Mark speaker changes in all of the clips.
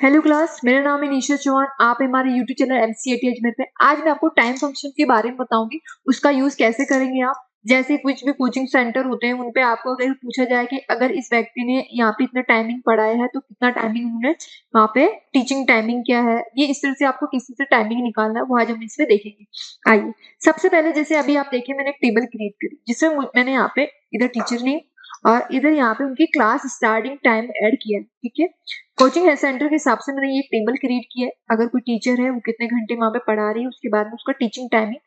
Speaker 1: Hello class, मेरा नाम है निशा चौहान। आप हमारे यूट्यूब चैनल एमसीएटी अजमेर पे। आज मैं आपको टाइम फंक्शन के बारे में बताऊंगी, उसका यूज कैसे करेंगे आप। जैसे कुछ भी कोचिंग सेंटर होते हैं उन पे आपको अगर पूछा जाए कि अगर इस व्यक्ति ने यहाँ पे इतना टाइमिंग पढ़ाया है तो कितना टाइमिंग उन्होंने वहाँ पे टीचिंग टाइमिंग क्या है, ये इस तरह से आपको किसी से टाइमिंग निकालना है, वो आज हम इसमें देखेंगे। आइए, सबसे पहले जैसे अभी आप देखिए मैंने एक टेबल क्रिएट करी जिसमें मैंने यहाँ पे इधर टीचर नेम और इधर यहाँ पे उनकी क्लास स्टार्टिंग टाइम ऐड किया है। ठीक है, कोचिंग सेंटर के हिसाब से मैंने ये टेबल क्रिएट किया है। अगर कोई टीचर है वो कितने घंटे वहां पे पढ़ा रही है, उसके बाद में उसका टीचिंग टाइमिंग,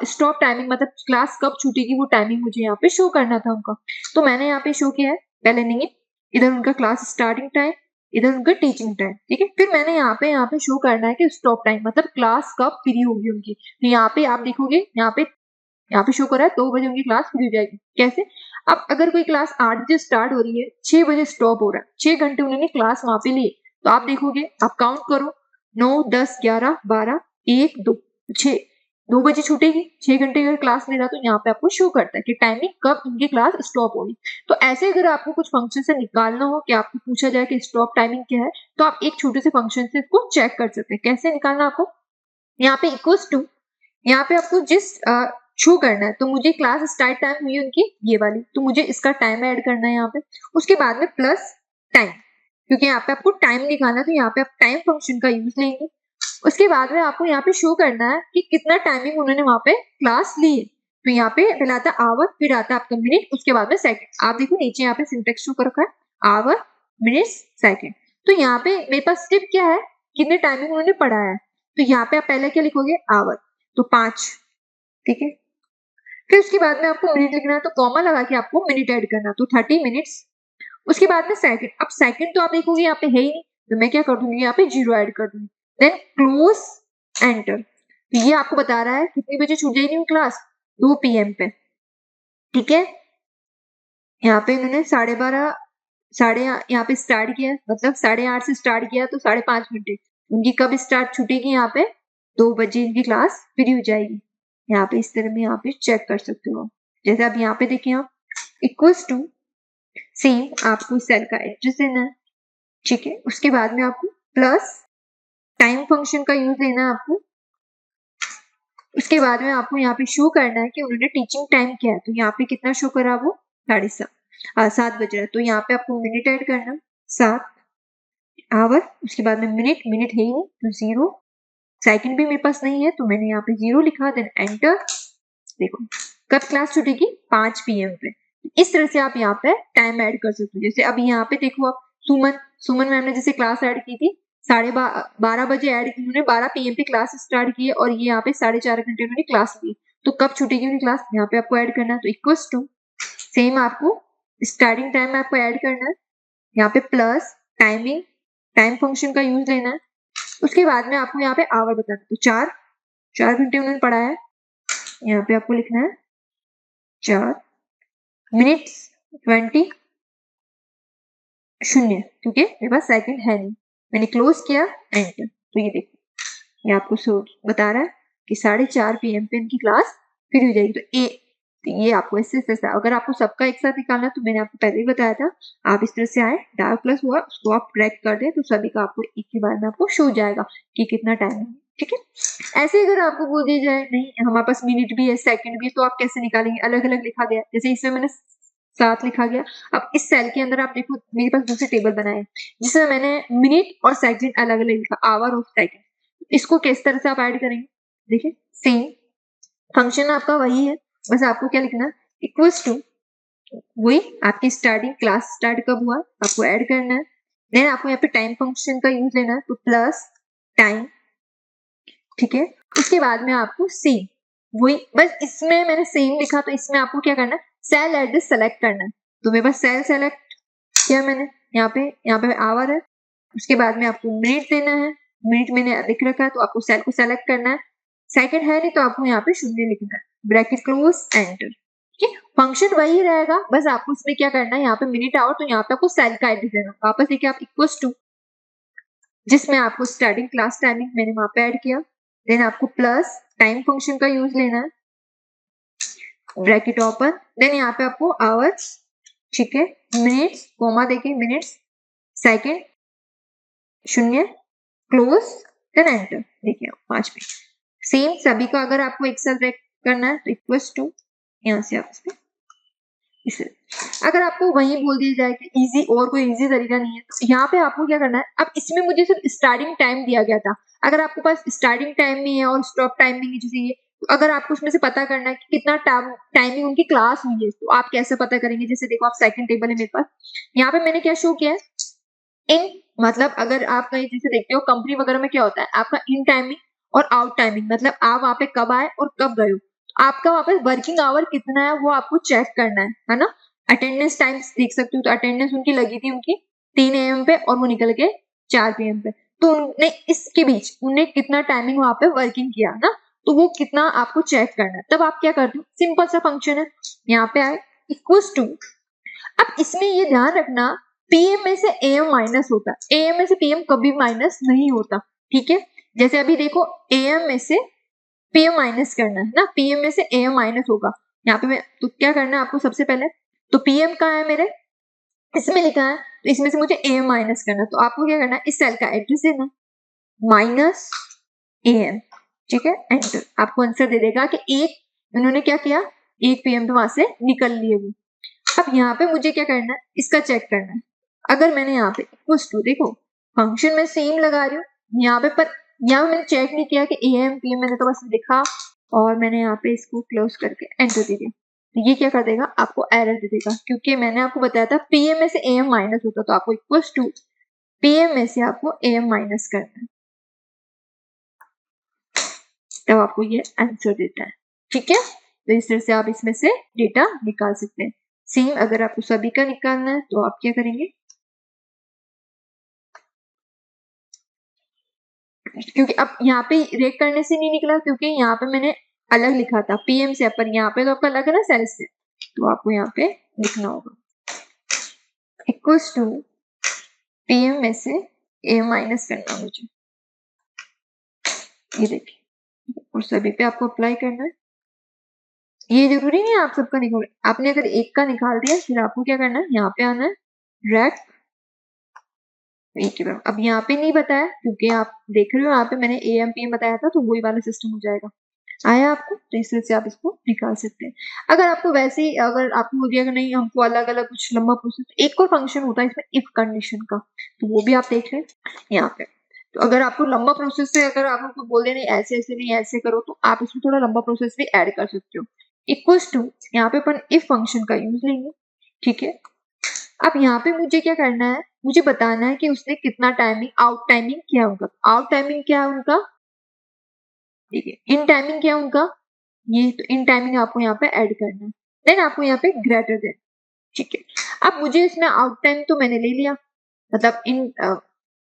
Speaker 1: स्टॉप टाइमिंग मतलब क्लास कब छूटेगी वो टाइमिंग मुझे यहाँ पे शो करना था उनका। तो मैंने यहाँ पे शो किया है पहले नेम, इधर उनका क्लास स्टार्टिंग टाइम, इधर उनका टीचिंग टाइम। ठीक है, फिर मैंने यहाँ पे शो करना है कि स्टॉप टाइम मतलब क्लास कब फ्री होगी उनकी। तो यहाँ पे आप देखोगे यहाँ पे शो कर रहा है 2 बजे उनकी क्लास फ्री हो जाएगी। कैसे? अब अगर कोई क्लास 8 बजे स्टार्ट हो रही है, 6 बजे स्टॉप हो रहा है, 6 घंटे उन्होंने क्लास वहां पे लिए, तो आप देखोगे, आप काउंट करो, 9 10 11 12 1 2 6, 2 बजे छूटेगी, 6 घंटे अगर क्लास ले रहा तो यहाँ पे आपको शो करता है कि टाइमिंग कब उनकी क्लास स्टॉप होगी। तो ऐसे अगर आपको कुछ फंक्शन से निकालना हो कि आपको पूछा जाए कि स्टॉप टाइमिंग क्या है, तो आप एक छोटे से फंक्शन से इसको चेक कर सकते हैं। कैसे निकालना आपको, यहाँ पे इक्वल्स टू, यहाँ पे आपको जिस शो करना है, तो मुझे क्लास स्टार्ट टाइम हुई उनकी ये वाली, तो मुझे इसका टाइम ऐड करना है यहाँ पे। उसके बाद में प्लस टाइम, क्योंकि यहाँ पे आपको टाइम निकालना है तो यहाँ पे आप टाइम फंक्शन का यूज लेंगे। उसके बाद में आपको यहाँ पे शो करना है कि कितना टाइमिंग उन्होंने वहां पे क्लास ली है। तो यहाँ पे पहले आता है आवर, फिर आता है आपका मिनट, उसके बाद में सेकंड। आप देखो नीचे यहाँ पे सिंटेक्स शो कर रखा है, आवर मिनट सेकंड। तो यहाँ पे मेरे पास सिर्फ क्या है, कितने टाइमिंग उन्होंने पढ़ाया है। तो यहाँ पे आप पहले क्या लिखोगे, आवर, तो 5। ठीक है, फिर उसके बाद में आपको मिनट लिखना है, तो कॉमा लगा के आपको मिनट ऐड करना, तो 30 मिनट्स। उसके बाद में सेकंड, अब सेकंड तो आप देखोगे यहाँ पे है ही नहीं, तो मैं क्या कर दूंगी, यहाँ पे 0 ऐड कर दूंगी। देन क्लोज एंटर, तो ये आपको बता रहा है कितनी बजे छूट जाएगी क्लास, 2 PM पे। ठीक है, यहाँ पे इन्होंने 12:30 साढ़े यहाँ पे स्टार्ट किया, मतलब 8:30 से स्टार्ट किया, तो 5.5 घंटे उनकी कब स्टार्ट छूटेगी, यहाँ पे 2 बजे इनकी क्लास फ्री हो जाएगी। यहाँ पे इस तरह में यहाँ पे चेक कर सकते हो। जैसे अब यहाँ पे देखिए आप, इक्वल्स टू, सेम आपको सेल का एड्रेस देना है। ठीक है, उसके बाद में आपको प्लस टाइम फंक्शन का यूज लेना है आपको। उसके बाद में आपको यहाँ पे शो करना है कि उन्होंने टीचिंग टाइम क्या है, तो यहाँ पे कितना शो करा, वो 7:30 बज रहा है, तो यहाँ पे आपको मिनट ऐड करना, 7 आवर। उसके बाद में मिनट, मिनट है ही नहीं तो 0, सेकंड भी मेरे पास नहीं है तो मैंने यहाँ पे 0 लिखा, देन एंटर। देखो कब क्लास छूटेगी, 5 PM पे। इस तरह से आप यहाँ पे टाइम ऐड कर सकते हो। जैसे अभी यहाँ पे देखो आप, सुमन सुमन मैम ने जैसे क्लास ऐड की थी, 12:30 बजे ऐड की, उन्होंने 12 PM पे क्लास स्टार्ट की है और ये यहाँ पे 4.5 घंटे उन्होंने क्लास ली। तो कब छूटेगी उनकी क्लास, यहाँ पे आपको ऐड करना है, तो इक्वल्स टू, सेम आपको स्टार्टिंग टाइम आपको ऐड करना है, यहाँ पे प्लस टाइमिंग, टाइम फंक्शन का यूज लेना है। उसके बाद में आपको यहाँ पे आवर बताना, तो 4 घंटे उन्होंने पढ़ाया है, यहाँ पे आपको लिखना है 4 मिनट्स 20 शून्य, क्योंकि मेरे पास सेकंड है नहीं, मैंने क्लोज किया, एंटर। तो ये देखो, ये आपको बता रहा है कि 4:30 PM पे इनकी क्लास फ्री हो जाएगी। तो ये आपको इससे अगर आपको सबका एक साथ निकालना है, तो मैंने आपको पहले ही बताया था, आप इस तरह से आए, डार्क प्लस हुआ उसको आप ड्रैग कर दें, तो सभी का आपको एक के बाद में आपको शो जाएगा कि कितना टाइम है। ठीक है, ऐसे अगर आपको बोल दिया जाए नहीं हमारे पास मिनट भी है सेकंड भी है, तो आप कैसे निकालेंगे, अलग अलग लिखा गया, जैसे इसमें मैंने 7 लिखा गया। अब इस सेल के अंदर आप देखो मेरे पास दूसरी टेबल बनाए जिसमें मैंने मिनट और सेकंड अलग अलग लिखा, आवर और सेकंड। इसको किस तरह से आप ऐड करेंगे, देखिए सेम फंक्शन आपका वही है, बस आपको क्या लिखना, इक्वल्स टू, वही आपकी स्टार्टिंग क्लास स्टार्ट कब हुआ आपको ऐड करना है। देन आपको यहाँ पे टाइम फंक्शन का यूज लेना है, तो प्लस टाइम। ठीक है, उसके बाद में आपको सेम, वही बस इसमें मैंने सेम लिखा, तो इसमें आपको क्या करना है, सेल एड्रेस सेलेक्ट करना है। तो मेरे पास सेल सेलेक्ट किया मैंने, यहाँ पे आवर है, उसके बाद में आपको मिनट देना है, मिनट मैंने लिख रखा है, तो आपको सेल को सेलेक्ट करना है। सेकंड है नहीं तो आपको यहाँ पे 0 लिखना है, ब्रैकेट क्लोज, एंटर। ठीक है, फंक्शन वही रहेगा, बस आपको इसमें क्या करना है, यहाँ पे मिनट आवर, तो यहाँ पे आपको सेल का एड्रेस देना, वापस देखिए आप इक्वल्स टू, जिसमें आपको स्टार्टिंग क्लास टाइमिंग मैंने वहां पे ऐड किया, देन आपको प्लस टाइम फंक्शन का यूज लेना है, ब्रैकेट ओपन, देन यहाँ पे आपको आवर्स, ठीक है, मिनट्स, कोमा देके मिनट्स, सेकंड, शून्य, क्लोज, देन एंटर। देखिए 5 पे सेम सभी का अगर आपको एक साथ ब्रेक करना है तो इक्वल्स टू यहाँ से आप इसे अगर आपको वही बोल दिया जाए कि इजी और कोई इजी तरीका नहीं है तो यहाँ पे आपको क्या करना है। अब इसमें मुझे सिर्फ स्टार्टिंग टाइम दिया गया था, अगर आपके पास स्टार्टिंग टाइम भी है और स्टॉप टाइम भी चाहिए तो अगर आपको उसमें से पता करना है कि कितना टाइमिंग उनकी क्लास हुई है तो आप कैसे पता करेंगे। जैसे देखो आप सेकंड टेबल है मेरे पास, यहाँ पे मैंने क्या शो किया है इन, मतलब अगर आप कहीं जैसे देखते हो कंपनी वगैरह में क्या होता है आपका इन टाइमिंग और आउट टाइमिंग, मतलब आप वहां पे कब आए और कब गए हो, आपका वहां पे वर्किंग आवर कितना है वो आपको चेक करना है ना। अटेंडेंस टाइम्स देख सकते हो तो अटेंडेंस उनकी लगी थी उनकी 3 AM पे और वो निकल के 4 PM पे, तो उन्होंने इसके बीच उन्हें कितना टाइमिंग वहां पे वर्किंग किया ना, तो वो कितना आपको चेक करना है। तब आप क्या करते हो, सिंपल सा फंक्शन है यहाँ पे आए इक्वल्स टू। अब इसमें ये ध्यान रखना पीएम में से एएम माइनस होता है, एएम में से पीएम कभी माइनस नहीं होता, ठीक है। जैसे अभी देखो एएम में से पीएम माइनस करना है ना, पीएम में से एएम माइनस होगा यहाँ पे मैं, तो क्या करना है आपको सबसे पहले, तो पीएम कहाँ है मेरे इसमें लिखा है तो इसमें से मुझे एएम माइनस करना है, तो आपको क्या करना है इस सेल का एड्रेस देना माइनस एएम, ठीक है एंटर। आपको आंसर दे देगा कि एक उन्होंने क्या किया 1 PM पे वहां से निकल लिए वो। अब यहाँ पे मुझे क्या करना है इसका चेक करना है, अगर मैंने यहाँ पे इक्वल्स टू देखो फंक्शन में सेम लगा रही हूँ यहाँ पे, पर यहाँ मैंने चेक नहीं किया कि AM PM, मैंने तो बस लिखा और मैंने यहाँ पे इसको क्लोज करके एंटर दे दिया, तो ये क्या कर देगा आपको एरर दे देगा क्योंकि मैंने आपको बताया था PM में से AM माइनस होता, तो आपको इक्वल्स टू PM में से आपको AM माइनस करना है, तब आपको ये आंसर देता है, ठीक है। तो इस तरह से आप इसमें से डेटा निकाल सकते हैं। सेम अगर आपको सभी का निकालना है तो आप क्या करेंगे, क्योंकि अब यहाँ पे रेक करने से नहीं निकला क्योंकि यहाँ पे मैंने अलग लिखा था पीएम से, पर यहाँ पे तो आपका अलग है ना सेल से, तो आपको यहाँ पे लिखना होगा इक्वल्स टू पीएम में से ए माइनस करना मुझे, ये देखिए और सभी पे आपको अप्लाई करना है। ये जरूरी नहीं है आप सबका निकाल, आपने अगर एक का निकाल दिया फिर आपको क्या करना है यहाँ पे आना है रैक अब यहाँ पे नहीं बताया क्योंकि आप देख रहे हो यहाँ पे मैंने AMPM बताया था तो वही वाला सिस्टम हो जाएगा। आया आपको, तो इस तरह से आप इसको निकाल सकते हैं। अगर आपको वैसे ही अगर आपको हो गया नहीं हमको अलग अलग कुछ लंबा प्रोसेस, एक और फंक्शन होता है इसमें इफ कंडीशन का, तो वो भी आप देख लें यहाँ पे। तो अगर आपको लंबा प्रोसेस से अगर आप हमको बोल दे नहीं ऐसे ऐसे नहीं ऐसे करो तो आप इसमें थोड़ा लंबा प्रोसेस भी ऐड कर सकते हो। इक्वल्स टू यहाँ पे अपन इफ फंक्शन का यूज लेंगे, ठीक है। अब यहाँ पे मुझे क्या करना है, मुझे बताना है कि उसने कितना टाइमिंग आउट टाइमिंग किया उनका, आउट टाइमिंग क्या है उनका, ठीक है इन टाइमिंग क्या है उनका, ये तो इन टाइमिंग आपको यहाँ पे ऐड करना है, देन आपको यहाँ पे ग्रेटर देन, ठीक है। अब मुझे इसमें आउट टाइम तो मैंने ले लिया, मतलब इन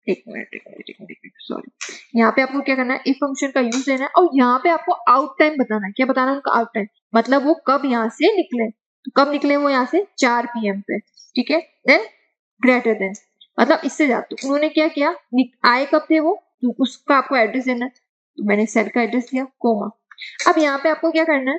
Speaker 1: एक मिनट सॉरी, यहाँ पे आपको क्या करना है इफ फंक्शन का यूज लेना है और यहाँ पे आपको आउट टाइम बताना है, क्या बताना है उनका आउट टाइम, मतलब वो कब यहाँ से निकले, तो कब निकले वो यहाँ से 4 PM पे, ठीक है। देन ग्रेटर देन मतलब इससे ज्यादा, तो उन्होंने क्या किया आए कब थे वो, तो उसका आपको एड्रेस देना है, तो मैंने सेल का एड्रेस दिया कोमा। अब यहाँ पे आपको क्या करना है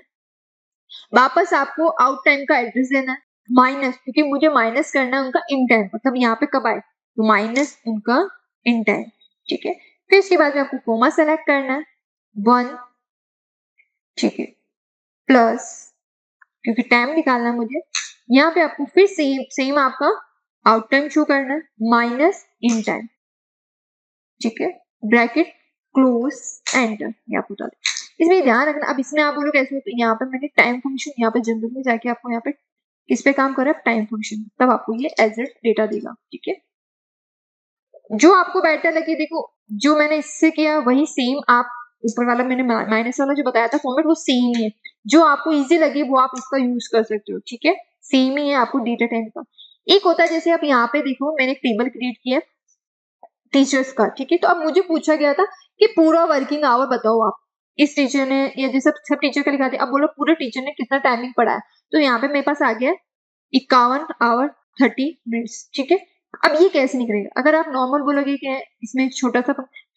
Speaker 1: वापस आपको आउट टाइम का एड्रेस देना है माइनस, क्योंकि मुझे माइनस करना है उनका इन टाइम, मतलब यहाँ पे कब आए तो माइनस उनका इन टाइम, ठीक है। फिर इसके बाद में आपको कोमा सेलेक्ट करना है 1, ठीक है प्लस, क्योंकि टाइम निकालना है मुझे, यहाँ पे आपको फिर सेम आपका आउट टाइम शो करना है माइनस इन टाइम, ठीक है ब्रैकेट क्लोज एंटर, ये आप बता दें। इसमें ध्यान रखना, अब इसमें आप बोलो कैसे होता है, यहाँ पे मैंने टाइम फंक्शन यहाँ पे जनरल में जाके आपको यहाँ पे किस पे काम कर रहा है टाइम फंक्शन, तब आपको ये एज ए डेटा देगा, ठीक है। जो आपको बेटर लगे, देखो जो मैंने इससे किया वही सेम आप ऊपर वाला मैंने माइनस वाला जो बताया था फॉर्मेट वो सेम ही है, जो आपको इजी लगे वो आप इसका यूज कर सकते हो, ठीक है सेम ही है आपको डेटा टाइम का। एक होता है जैसे आप यहाँ पे देखो मैंने एक टेबल क्रिएट किया टीचर्स का, ठीक है। तो अब मुझे पूछा गया था कि पूरा वर्किंग आवर बताओ आप, इस टीचर ने या जैसे सब टीचर का लिखा दिया, अब बोलो पूरे टीचर ने कितना टाइमिंग पढ़ा है, तो यहाँ पे मेरे पास आ गया 51 आवर 30 मिनट्स, ठीक है। अब ये कैसे निकलेगा, अगर आप नॉर्मल बोलोगे कि इसमें छोटा सा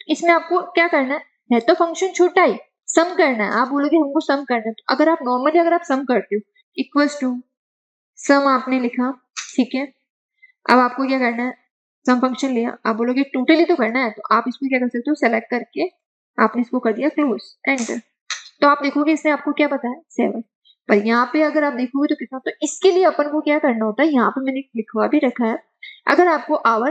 Speaker 1: इसमें आपको क्या करना है तो फंक्शन छोटा ही सम करना है, आप बोलोगे हमको सम करना है, तो अगर आप नॉर्मली अगर आप सम करते हो इक्वल्स टू सम आपने लिखा, ठीक है। अब आपको क्या करना है सम फंक्शन लिया, आप बोलोगे टोटली तो करना है, तो आप इसको क्या कर सकते हो, सेलेक्ट करके आपने इसको कर दिया क्लोज, एंटर। तो आप देखोगे इसने आपको क्या बताया 7, पर यहाँ पे अगर आप देखोगे तो कितना, तो इसके लिए अपन को क्या करना होता है, यहाँ पे मैंने लिखवा भी रखा है, अगर आपको आवर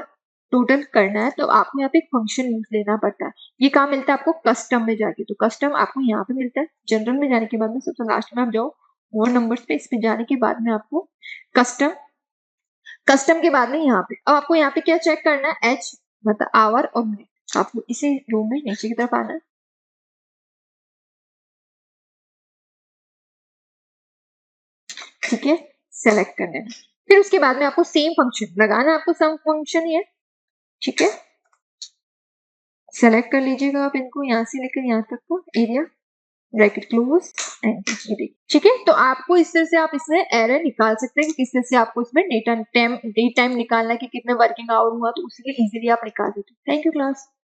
Speaker 1: टोटल करना है तो आपको यहाँ पे एक फंक्शन यूज लेना पड़ता है। ये कहाँ मिलता है आपको, कस्टम में जाके, तो कस्टम आपको यहाँ पे मिलता है। जनरल में जाने के बाद में सबसे लास्ट में आप जाओ और नंबर्स पे, इस पे जाने के बाद में आपको कस्टम, कस्टम के बाद में यहाँ पे, अब आपको यहाँ पे क्या चेक करना है, एच मतलब आवर और मिनट, आपको इसे रो में नीचे की तरफ आना है, ठीक है, सेलेक्ट कर लेना। फिर उसके बाद में आपको सेम फंक्शन लगाना है, आपको सम फंक्शन ही है, ठीक है, सेलेक्ट कर लीजिएगा आप इनको यहाँ से लेकर यहाँ तक का एरिया, ब्रैकेट क्लोज एंड ठीक है। तो आपको इस तरह से आप इसमें एरर निकाल सकते हैं कि किस तरह से आपको इसमें डेट टाइम निकालना है कि कितने वर्किंग आवर हुआ, तो उसके लिए इजीली आप निकाल सकते हैं। Thank you class.